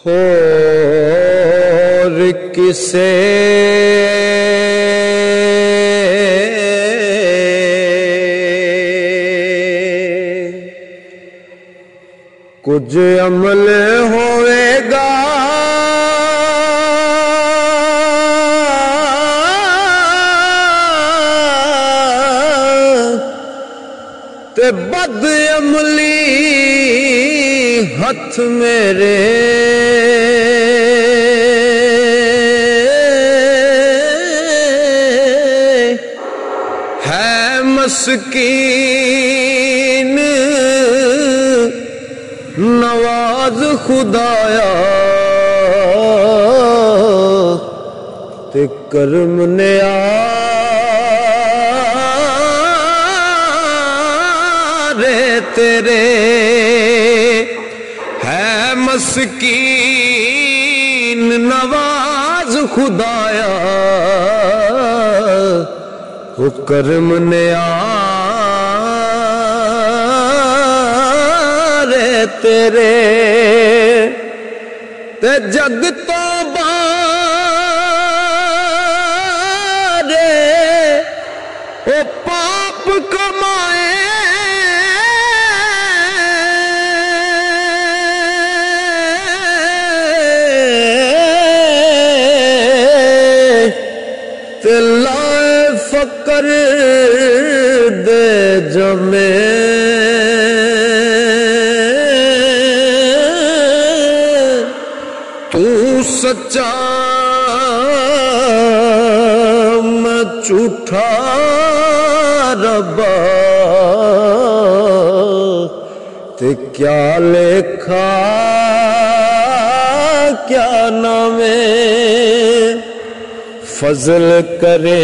اور کسے کچھ عمل ہوئے گا تے بد عملی ہاتھ میرے ہے مسکین نواز خدایا تے کرم نیارے تیرے ہے مسکین نواز خدایا وہ کرم نیارے تیرے تے جگ تو بارے او پاپ کمائے تے لائے فقر دے جمے سچا میں جھوٹا ربا تے کیا لکھا کیا نامے فضل کرے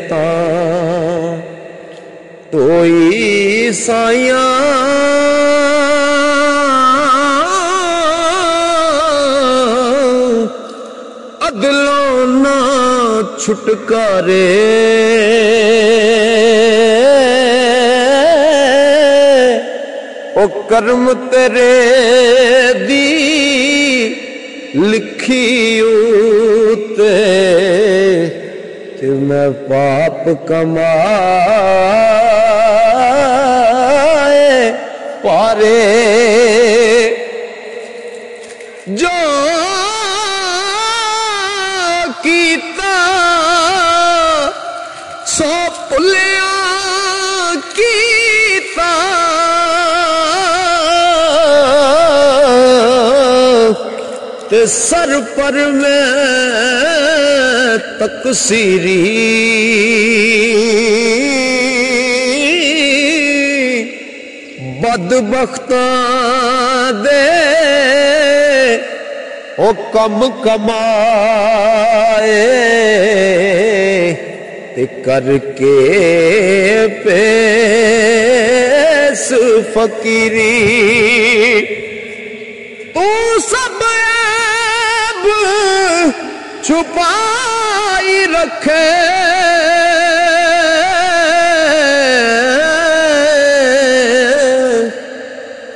تا توئی سائیاں عدلوں نہ چھٹکارے او کرم تیرے دی لکھی اوتے کہ میں پاپ کمائے پارے جو کیتا سو پلیا کیتا تے سر پر میں تقصیری بدبختاں دے او کم کمائے تے کر کے پیس فقیری تو سب عیب چھپائی رکھے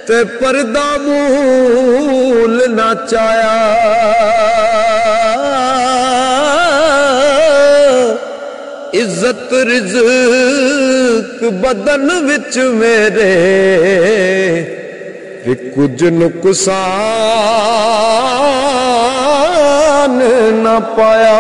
تے پردہ مول نہ چایا عزت رزق بدن وچ میرے کچھ نقصان نہ پایا